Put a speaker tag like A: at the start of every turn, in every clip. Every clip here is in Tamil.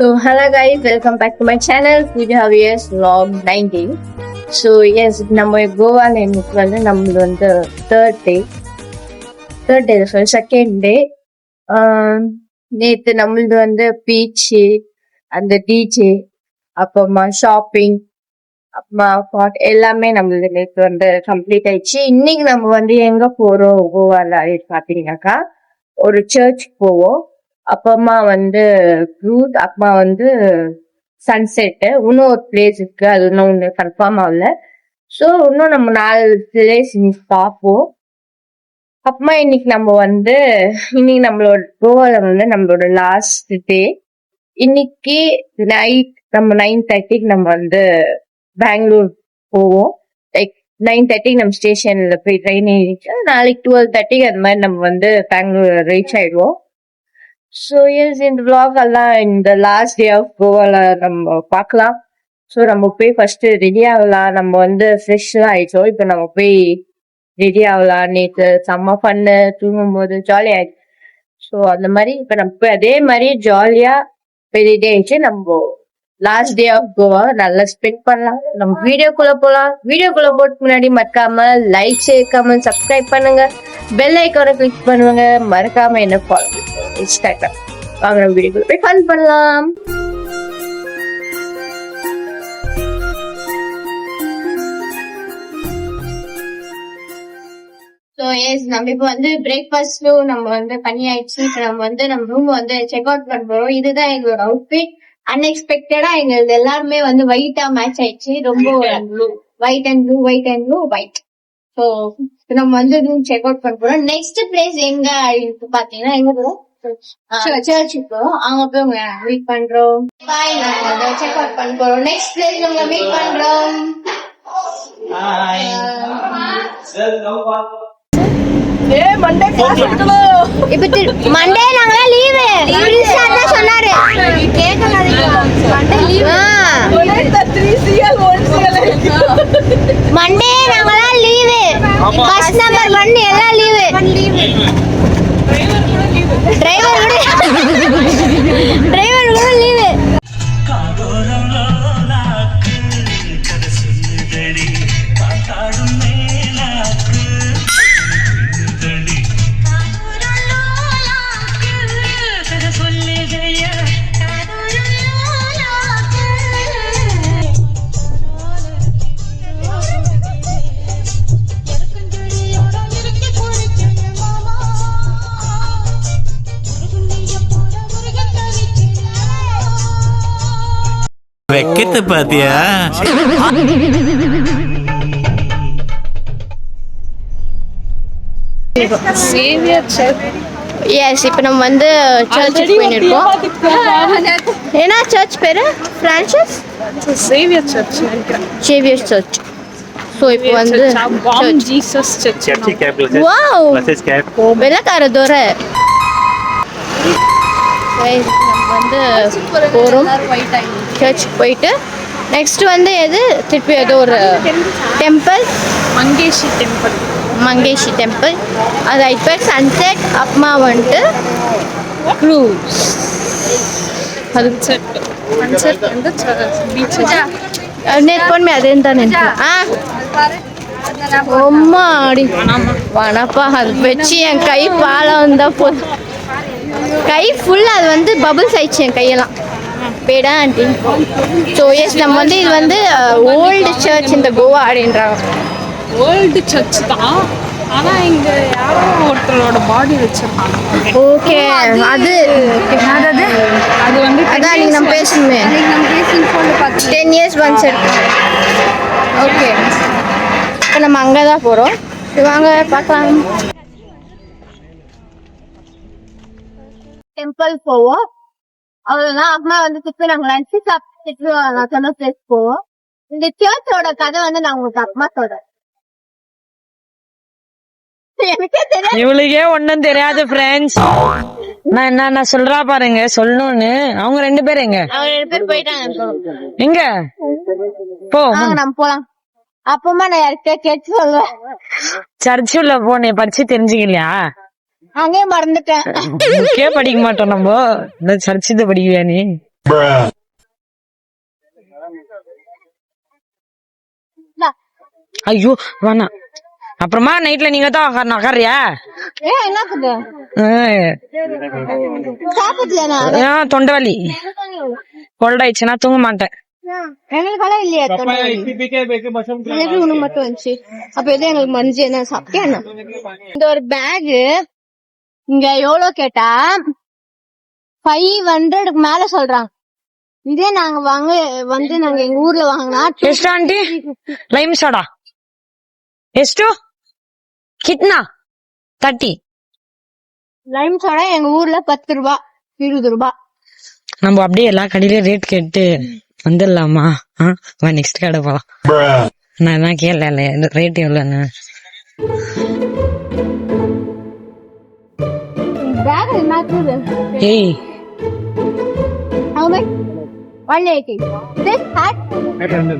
A: So hello guys, welcome back to my channel Fujaviers Vlog 19. So yes, நம்ம கோவால இன்னைக்கு வந்து நம்மளது வந்து third day sorry second day. நேத்து நம்மளது வந்து பீச் அந்த டிஜே அப்புறமா ஷாப்பிங் அப்புறமா பாட் எல்லாமே நம்மளது நேத்து வந்து கம்ப்ளீட் ஆயிடுச்சு. இன்னைக்கு நம்ம வந்து எங்க போறோம் கோவால பாத்தீங்கன்னாக்கா ஒரு சர்ச் போவோம். அப்புறமா வந்து க்ரூஸ், அப்புறமா வந்து சன்செட்டு, இன்னும் ஒரு பிளேஸ் இருக்கு, அது இன்னும் கன்ஃபார்ம் ஆகல. ஸோ இன்னும் நம்ம 4 பிளேஸ் பார்ப்போம். அப்புறமா இன்னைக்கு நம்மளோட கோவால வந்து நம்மளோட லாஸ்ட் டே. இன்னைக்கு நைட் நம்ம 9:30 நம்ம வந்து பெங்களூர் போவோம். லைக் 9:30 நம்ம ஸ்டேஷன்ல போய் ட்ரெயின் ஏறிச்சு, நாளைக்கு 12:30 அது மாதிரி நம்ம வந்து பெங்களூர் ரீச் ஆயிடுவோம். ஸோ எஸ், இந்த vlog எல்லாம் இந்த லாஸ்ட் டே ஆஃப் கோவால நம்ம பார்க்கலாம். ஸோ நம்ம போய் ஃபர்ஸ்ட் ரெடி ஆகலாம். நம்ம வந்து ஃப்ரெஷ்ஷாக ஆயிடுச்சோம், இப்போ நம்ம போய் ரெடி ஆகலாம். நேற்று செம்ம பண்ணு, தூங்கும் போது ஜாலி ஆயிடுச்சு. ஸோ அந்த மாதிரி இப்போ நம்ம போய் அதே மாதிரி ஜாலியா போய் ரெடி ஆயிடுச்சு. நம்ம லாஸ்ட் டே ஆஃப் கோவா நல்லா ஸ்பெண்ட் பண்ணலாம். நம்ம வீடியோக்குள்ள போகலாம். வீடியோக்குள்ள போட்டு முன்னாடி மறக்காம லைக், ஷேர், கமெண்ட், சப்ஸ்கிரைப் பண்ணுங்க. பெல் ஐக்கானை கிளிக் பண்ணுவாங்க. மறக்காம என்ன ஃபாலோ இன்ஸ்டாகிராம். வாங்க நம்ம வீடியோக்குள்ள போய் ஃபன் பண்ணலாம். ஸோ எஸ், நம்ம இப்போ வந்து பிரேக்ஃபாஸ்ட்டும் நம்ம வந்து பண்ணி ஆயிடுச்சு. இப்போ நம்ம வந்து நம்ம ரூம் வந்து செக் அவுட் பண்ண போறோம். இதுதான் எங்களோட அவுட்ஃபிட். அன்எக்ஸ்பெக்டடா எங்களுக்கு எல்லாருமே வந்து ஒயிட்டா மேட்ச் ஆயிடுச்சு. ரொம்ப ஒயிட் அண்ட் ப்ளூ. ஸோ நம்ம வந்து ரூம் செக் அவுட் பண்ண போறோம். நெக்ஸ்ட் பிளேஸ் எங்க பாத்தீங்கன்னா எங்க போறோம், சர்ச்சுக்கு போறோம். அங்க போய் உங்க மீட் பண்றோம். பாய், நாங்க செக் அவுட் பண்ண போறோம். நெக்ஸ்ட் பிளேஸ் உங்க மீட் பண்றோம். மண்டே நாங்களா லீவு சொன்னாரு. மண்டே நாங்களா லீவு, பஸ் நம்பர் 1 எல்லாம் லீவு. டிரைவர் கூட லீவு.
B: வெக்கத்தை பாத்தியா?
A: எஸ், இப்போ நம்ம வந்து சர்ச்சுக்கு போயிருக்கோம். ஏன்னா சர்ச் பேரு பிரான்சிஸ் சேவியர் சர்ச். ஸோ இப்போ வந்து வெள்ளக்கார தோற நம்ம வந்து போகிறோம். சர்ச்சுக்கு போயிட்டு நெக்ஸ்ட் வந்து திருப்பி ஏதோ ஒரு டெம்பிள், மங்கேஷி டெம்பிள். அது இப்போ சன்செட். அப்புறமா வந்துட்டு க்ரூஸ். அது நேற்று போனமே அதே தானே. அம்மாடி வனப்பா, அது வச்சு என் கை பாலம் தான் போதும். கை ஃபுல்லாக அது வந்து பபுள்ஸ் ஆயிடுச்சு என் கையெல்லாம். பேடா ஆண்டி. ஸோ எஸ், நம்ம வந்து இது வந்து ஓல்டு சர்ச் இந்த கோவா அப்படின்றாங்க.
C: ஓல்டு சர்ச் தான், ஆனா இங்க யாரோ ஒருத்தரோட பாடி வச்சிருக்காங்க.
A: ஓகே, அது வந்து அதான் நீங்க நம்ம பேசணுமே. 10 years once இருக்கு. ஓகே, இப்போ நம்ம அங்கே தான் போகிறோம். வாங்க பார்க்கலாம். டெம்பிள் போவோம், அவ்வளோதான். அம்மா வந்து திருப்பி நாங்கள் லஞ்சு சாப்பிட்டு நான் சொன்ன பிளேஸ் போவோம். இந்த சர்ச்சோட கதை வந்து நான் உங்களுக்கு அம்மா சொல்றேன்.
C: இவளுக்கே ஒண்ணும் தெரியாது ஃப்ரெண்ட்ஸ். நான் என்ன சொல்றா பாருங்க, சொல்லணும்னு. அவங்க 2 பேரும் எங்க?
A: அவங்க 2 பேர் போயிட்டாங்க.
C: எங்க போ,
A: நம்ம போலாம். அப்பமா நான் யார்கிட்ட கேட்டு சொல்லுவேன்.
C: சர்ச்சுல போனே படிச்சு தெரிஞ்சுக்கலையா?
A: அங்கே மறந்துட்டேன்.
C: படிக்க மாட்டோம் நம்ம. இந்த சர்ச்சு படிக்கலையா நீ? ஐயோ வேணாம். அப்புறமா நைட்ல நீங்க தான் நகர்றியா? தொண்டை வலி கோல்ட் ஆயிடுச்சுன்னா தூங்க மாட்டேன்.
B: எங்களுக்கெல்லாம் இல்லையா எனக்கு ஒண்ணு மட்டும் வந்துச்சு. அப்ப எதுவும் எங்களுக்கு மஞ்சள் என்ன சாப்பிட்டேன். இந்த ஒரு பேக் இங்க எவ்வளவு கேட்டா 500 மேல சொல்றாங்க. இதே நாங்க நாங்க எங்க ஊர்ல வாங்கினா
C: ಎಷ್ಟು ಆಂಟಿ ಲೈಮ್ ಸೋಡಾ ಎಷ್ಟು ಕಿತ್ನಾ 30
B: லைம் சோடா எங்க ஊர்ல 10 ரூபாய் 20 ரூபாய்.
C: நம்ம அப்படியே எல்லா கடையிலயும் ரேட் கேட்டு வந்துடலாமா? நெக்ஸ்ட் கடை போலாம். நான் தான் கேட்கல ரேட் எவ்வளோன்னு.
B: பேக் என்ன
C: ஏய்
B: how much 180. This hat 100.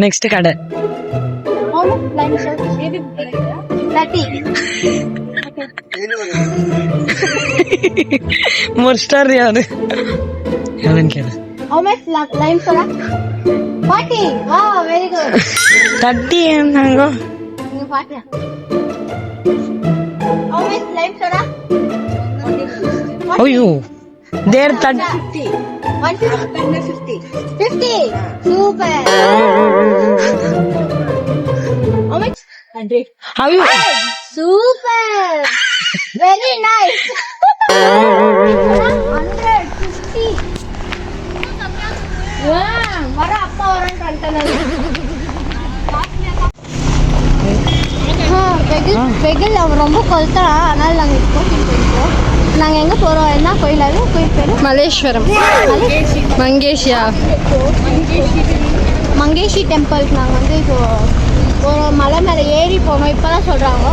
C: Next கடை
B: How much line soda? 30.
C: முடிச்சிட்டாரு யாரு எவ்வளோன்னு கேளு.
B: How much lime soda? 40. Wow, very good.
C: 30 என்னங்க?
B: 40. How much lime soda?
C: ஐயோ தேர் 30
B: 150. 50. Super. How much? 100.
C: ஐயோ
B: Super. Very nice. 150. வர அப்பா வெகில் அவன் ரொம்ப கொளுத்தான். அதனால நாங்க இப்போ போயிருக்கோம். நாங்க எங்க போறோம்? என்ன கோயில்? அது கோயில் பேரு மலேஸ்வரம். மங்கேஷி டெம்பிளுக்கு நாங்க இப்போ ஒரு மலை மேல ஏறி போனோம். இப்பதான் சொல்றாங்க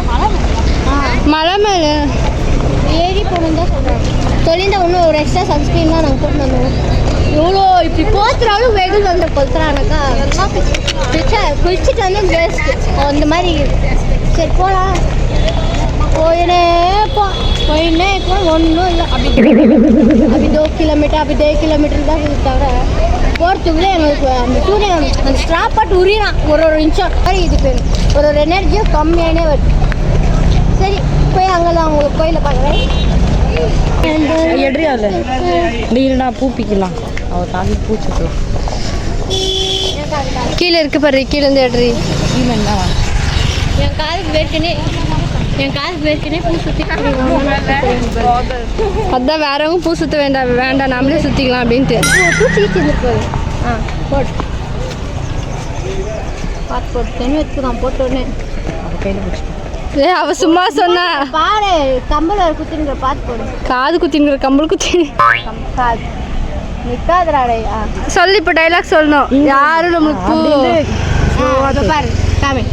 B: மலை மேல ஏறி போகணும் தான் சொல்றாங்க. தொழிந்த இன்னும் ஒரு எக்ஸ்ட்ரா சன்ஸ்கிரீன் தான் நாங்க போட்டு வந்தோம். இவ்வளோ இப்படி போத்துறாலும் வெயில் வந்து கொளுத்துறானாக்கா குளிச்சுட்டு வந்து பெஸ்ட் அந்த மாதிரி. சரி போகலாம். போயினே ஒன்றும் இல்லை. அப்படி 2 கிலோமீட்டர் அப்படி 2 கிலோமீட்டர் தான் தவிர போகிறதுக்குள்ளே எங்களுக்கு அந்த சூரியன் அந்த ஸ்ட்ராப் பாட்டு உரிறான் ஒரு இன்ச்சம் இதுக்கு ஒரு எனர்ஜியும் கம்மியானே வருது. சரி போய் அங்கெல்லாம் உங்களுக்கு கோயிலை பார்க்குறேன்.
C: எட்ரியால டீல்னா பூ பிக்கலாம். அவ தாண்டி பூச்சிக்கலாம்.
B: கீழே இருக்கு பாரு. கீழே இருந்து எட்ரி என் காதுக்கு வேர்க்கனே பூ சுற்றி அதான் வேறவங்க பூ சுற்ற வேண்டாம் நாமளே சுற்றிக்கலாம் அப்படின்ட்டு பூச்சி இருந்துருப்பாரு. போட்டு பார்த்து போட்டுன்னு வச்சுக்கலாம். போட்ட உடனே அவ சும்மா சொன்னா பாரு கம்பல் ஒரு குத்தினுங்கிற பார்த்து போடு. காது குத்தினுங்கிற கம்பல் குத்தி காது நிக்காதராடே சொல்லி இப்போ டைலாக் சொல்லணும். யாரும் நம்மளுக்கு பூ பாரு காமி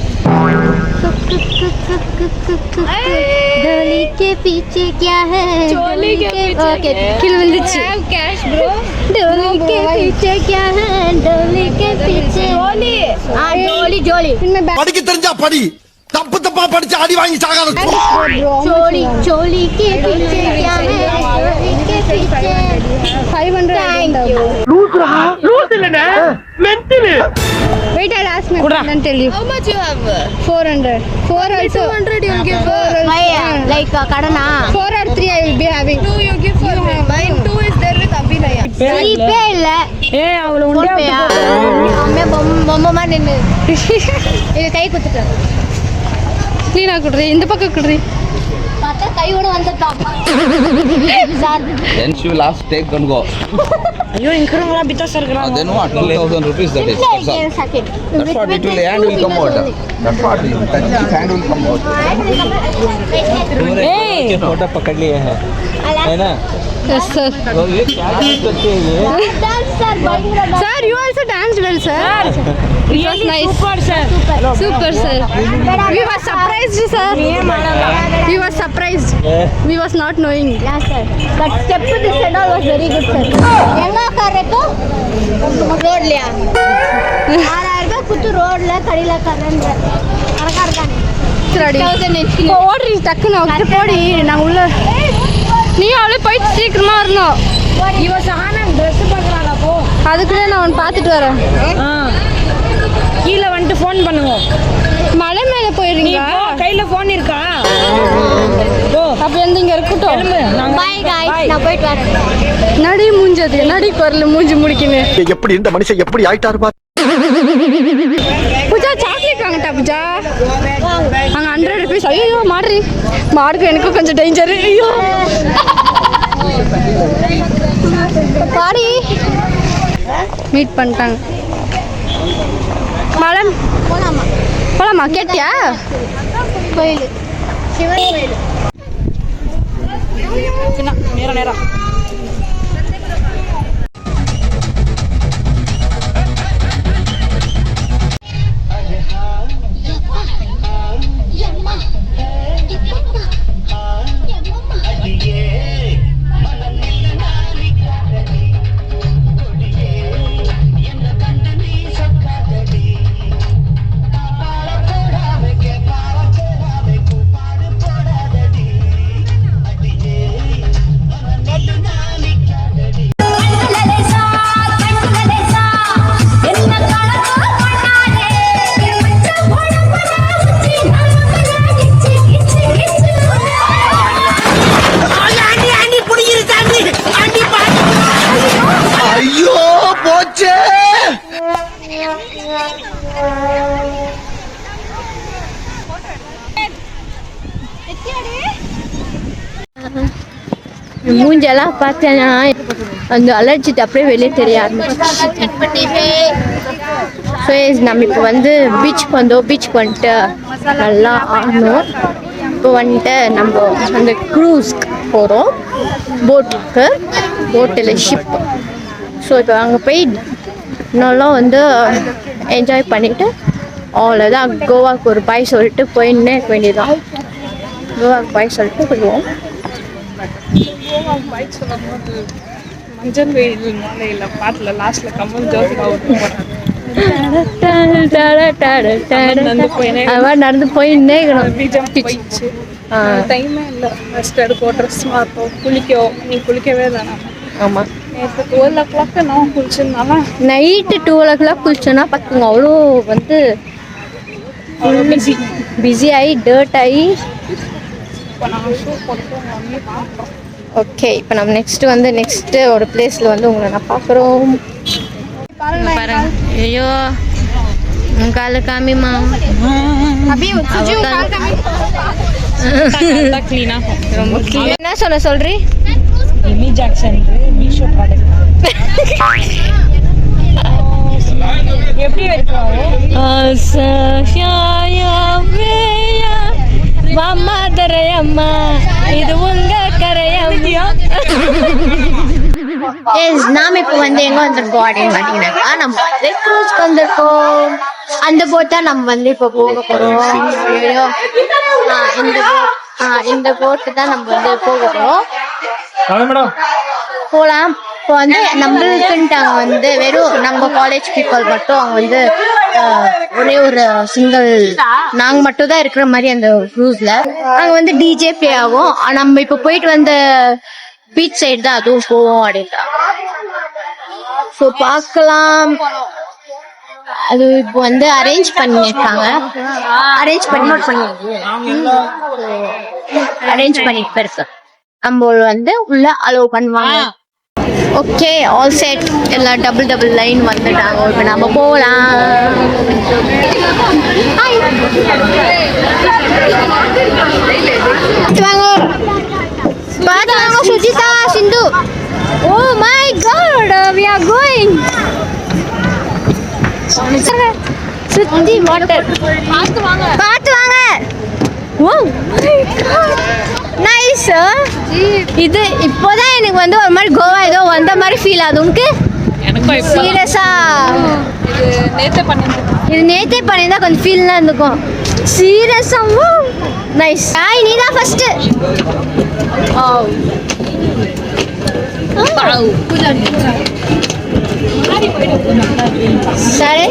B: डोली के पीछे क्या है? डोली के पीछे किल मिलची कैश ब्रो. डोली के पीछे क्या है? डोली के पीछे डोली डोली
D: படிக்க தெரிஞ்சா படி. தப்பு தப்பா படிச்சு அடி வாங்கி சாகாத.
B: चोली चोली के पीछे क्या है? डोली के पीछे 500.
D: லூஸ் இல்லனே mental.
B: Wait, I'll ask my friend and tell you. How much you have? 400. 4 also. 200 you give. Why? Like kadana. 4 or 3 I will be having. 2 you give for me. Mine 2 is there with Abhinaya. See pay illa.
C: ஏய் அவள உண்டியா
B: அம்மே பொம்மை மாதிரி நின்னு இது கை குத்துட்டு நீனா குடுறி இந்த பக்கம் குடுறி பார்த்தா கையோட வந்துட்டான் sir.
E: Then she will ask take and go.
C: ஐயோ இங்கறவங்க பிட்டாஸ் இருக்கறாங்க.
E: Then what? 2000 rupees that is. That's what it will hand will come out. That's what it will touch his hand will come out.
C: ஏய்
E: फोटो पकड़ लिए हैं है ना?
B: Yes sir.
E: तो ये क्या करते हैं ये?
B: Dance sir. Sir you also danced well sir. It was nice. Super sir. We were surprised sir. We were surprised. We was not knowing. Yeah sir. But step to this and all was very good sir. எங்க காரேக்கோ ரோட்லயா 6000 ரூபாய் குத்து ரோட்ல கடில கரன்ற அரகாரதான். ஓடி டக்குன்னு வந்து போடி நான் உள்ள நீ அவளே போயிட்டு சீக்கிரமா வரணும். அதுக்குள்ளே நான் அவன் பார்த்துட்டு வரேன்.
F: கீழே வந்துட்டு ஃபோன் பண்ணுங்க.
B: மலை மேல போயிருங்க.
F: கையில ஃபோன் இருக்கா?
B: அப்ப வந்து இங்க இருக்கட்டும்.
G: பாய் गाइस நான் போயிட்டு வரேன்.
B: நடி மூஞ்சது நடி குரல் மூஞ்சி முடிக்கினு.
D: எப்படி இந்த மனுஷன் எப்படி ஆயிட்டாரு பாரு.
B: பூஜா சாக்லேட் வாங்கட்டா பூஜா? அங்க 100 rupees. ஐயோ மாடுறி மாடுக்கு எனக்கு கொஞ்சம் டேஞ்சர். ஐயோ பாடி மீட் பண்ணிட்டாங்க. மேடம் போலாமா? கேட்டியா?
G: கோயில் சிவன் கோயில்.
F: நேரா
D: ஐயோ போச்சே.
G: மூஞ்செல்லாம் பார்த்தேன்னா அந்த அலர்ஜிட்டு அப்படியே வெளியே தெரிய ஆரம்பிச்சு. நம்ம இப்போ வந்து பீச்சுக்கு வந்தோம். பீச்சுக்கு வந்துட்டு நல்லா ஆடணும். இப்போ வந்துட்டு நம்ம அந்த க்ரூஸ்க்கு போகிறோம். போட்டுக்கு போட்டில் ஷிப். ஸோ இப்போ அங்கே போய் நல்லா வந்து என்ஜாய் பண்ணிவிட்டு அவ்வளோதான். கோவாவுக்கு ஒரு பாய் சொல்லிட்டு போயின்னே இருக்க வேண்டியதான். கோவாவுக்கு பாய் சொல்லிட்டு போயிடுவோம்.
F: மஞ்சள் வெயில் மாலையில பாட்டுல லாஸ்ட்ல கமல் ஜோதிகா
G: அவன் நடந்து போயின்னே
F: போயிடுச்சு. டைமே இல்லை. ரெஸ்ட் எடுப்போம், ட்ரெஸ் மாற்றோம், குளிக்கோ. நீ குளிக்கவே இல்லை.
G: ஆமாம்,
F: நேற்று 12 o'clock நான் குளிச்சிருந்தால
G: நைட்டு 12 o'clock குளிச்சோன்னா பார்த்துங்க. அவ்வளோ வந்து பிஸி ஆகி டர்ட் ஆகி.
F: இப்போ நாங்கள் ஷூ போட்டு உங்க பார்க்குறோம்.
G: ஓகே, இப்போ நம்ம நெக்ஸ்ட்டு ஒரு பிளேஸில் வந்து உங்களை நான் பார்க்குறோம். பாருங்க. ஐயோ உன் காலை காமிமா. என்ன சொல்றீ?
F: எமி ஜாக்சன் மீஷோ ப்ராடக்ட் எப்படி
G: அம்மா இது உங்க கரையா. நாம இப்போ வந்து எங்க வந்திருக்கோம் அப்படின்னு பாத்தீங்கன்னாக்கா, நம்ம வந்து க்ரூஸ்க்கு வந்திருக்கோம். அந்த போட் தான் நம்ம வந்து இப்போ போக போறோம். ஐயோ இந்த போட்டு தான் நம்ம வந்து போக போறோம். போலாம். இப்போ வந்து நம்மளுக்குன்ட்டாங்க வந்து வெறும் நம்ம காலேஜ் பீப்புள் மட்டும். அவங்க வந்து ஒரே ஒரு சிங்கிள் நாங்க மட்டும் தான் இருக்கிற மாதிரி அந்த க்ரூஸ்ல. அங்க வந்து டிஜே ப்ளே ஆகும். நம்ம இப்போ போயிட்டு வந்த பீச் சைடு தான் அதுவும் போவோம் அப்படின்ட்டா. ஸோ பார்க்கலாம். அது இப்போ வந்து அரேஞ்ச் பண்ணிட்டு பெருசு நம்ம வந்து உள்ள அலோவ் பண்ணுவாங்க. Okay, all set. எல்லாம் டபுள் லைன் வந்துட்டாங்க. இப்போ நம்ம போகலாம். பாருங்க Sujitha, Sindhu. Oh my God, we are going. சுத்தி வாட்டர். பார்த்து வாங்க. Oh nice. இது இப்போதான் எனக்கு வந்து ஒரு மாதிரி கோவா ஏதோ வந்த மாதிரி ஃபீல் ஆகுது. உனக்கு? சீரியஸா இது நேத்தே பண்ணியிருந்தா கொஞ்சம் ஃபீல்லாம் இருந்துக்கும். சீரியஸா நைஸ். ஹாய், நீ தான் ஃபர்ஸ்ட். சரி,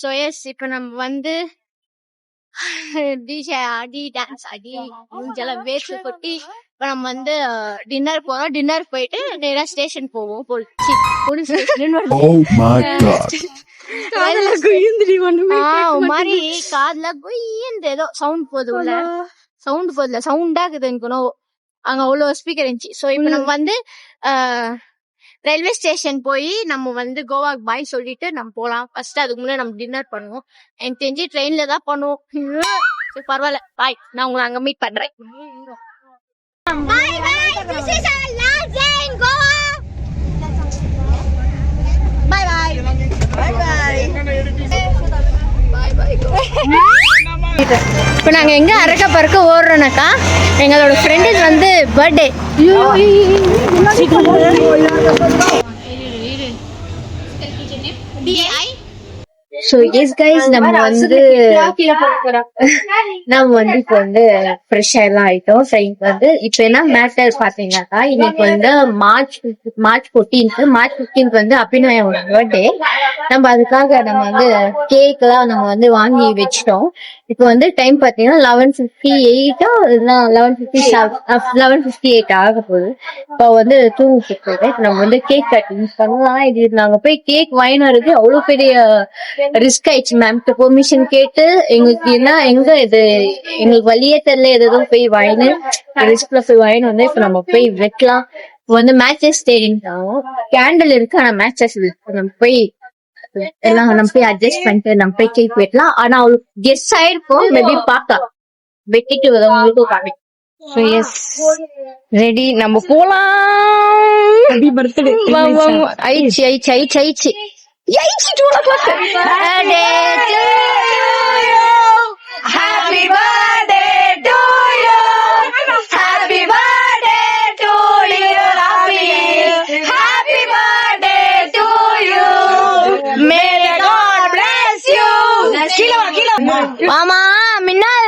G: ஸோ எஸ் இப்போ நம்ம வந்து டிஜே ஆடி டான்ஸ் ஆடி மூஞ்செல்லாம் வேஸ்ட் கொட்டி இப்போ நம்ம வந்து டின்னர் போறோம். டின்னர் போயிட்டு நேரா ஸ்டேஷன் போவோம். போலீஸ் மாதிரி காதுல குயின்னு ஏதோ சவுண்ட் போகுது. சவுண்டா இருக்குது எனக்கு. அங்க அவ்வளவு ஸ்பீக்கர் இருந்துச்சு. ஸோ இப்போ நம்ம வந்து ரயில்வே ஸ்டேஷன் போய் நம்ம வந்து கோவாக்கு பாய் சொல்லிட்டு நம்ம போலாம். ஃபர்ஸ்ட் அதுக்கு முன்னாடி நம்ம டின்னர் பண்ணுவோம். எனக்கு தெரிஞ்சு ட்ரெயின்ல தான் பண்ணுவோம். சரி, பரவாயில்ல, பாய். நான் உங்களை அங்க மீட் பண்றேன். இப்போ நாங்க எங்க அரக்க பறக்க ஓடுறோம்னாக்கா எங்களோட ஃப்ரெண்டுக்கு வந்து பர்த்டே. ஸோ எஸ் கைஸ், நம்ம வந்து இப்போ வந்து ஃப்ரெஷ் எல்லாம் ஆயிட்டோம். ஸோ இன்னைக்கு வந்து இப்போ என்ன மேட்டர் பாத்தீங்கன்னாக்கா, இன்னைக்கு வந்து மார்ச் 15 வந்து அபிநயோட பர்த்டே. நம்ம அதுக்காக நம்ம வந்து கேக் எல்லாம் நம்ம வந்து வாங்கி வச்சிட்டோம். இப்போ வந்து டைம் பாத்தீங்கன்னா 11:58 11:58 ஆக போகுது. இப்போ வந்து தூங்கிட்டு போகுது. இப்போ நம்ம வந்து கேக் கட்டிங் பண்ணலாம். இது நாங்க போய் கேக் வாங்கினு வரது அவ்வளவு பெரிய ரிஸ்க் ஆயிடுச்சு. மேம்கிட்ட பெர்மிஷன் கேட்டு எங்களுக்கு இது எங்களுக்கு வழியே தெரியல. எதுவும் போய் வாங்கினு ரிஸ்க்ல போய் வாங்கினு வந்து இப்போ நம்ம போய் வைக்கலாம். இப்போ வந்து மேட்சஸ் தேடிட்டாங்க. கேண்டில் இருக்கு, ஆனா மேட்சஸ் நம்ம போய் எல்லாம் நம்ம போய் அட்ஜஸ்ட் பண்ணிட்டு நம்ம போய் கேக் வெட்டலாம். ஆனா அவளுக்கு கெஸ் ஆயிருக்கும். மேபி பார்க்கலாம், வெட்டிட்டு உங்களுக்கும் காமிக்கும். ஸோ எஸ், ரெடி, நம்ம போலாம். ஆயிடுச்சு 2 o'clock. Happy birthday to you. Happy birthday to you. Happy birthday to you. May God bless you. Kilo. Mama, Minnal.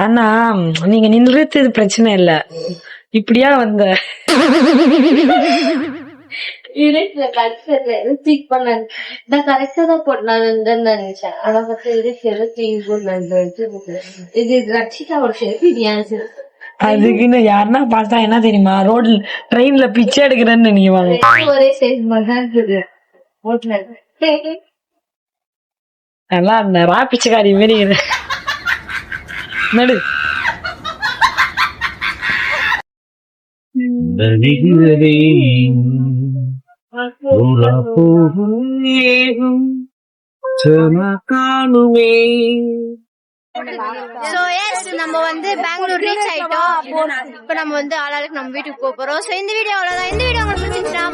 C: ஆனா நீங்க நின்றுறது பிரச்சனை இல்ல, இப்படியா வந்த அதுக்குன்னு யாருன்னா பார்த்தா என்ன தெரியுமா, ரோட்ல ட்ரெயின்ல பிச்சை எடுக்கிறேன்னு நினைக்குவாங்க. நல்லா இருந்த ரா பிச்சைக்காரி மாரி நடு. காணுமே.
G: சோ எஸ், நம்ம வந்து பெங்களூர் ரீச் ஆயிட்டோம். இப்போ நம்ம வந்து ஆளாளுக்கு நம்ம வீட்டுக்கு போறோம். சோ இந்த வீடியோ அவ்வளவுதான். இந்த வீடியோ உங்களுக்கு பிடிச்சிருந்தா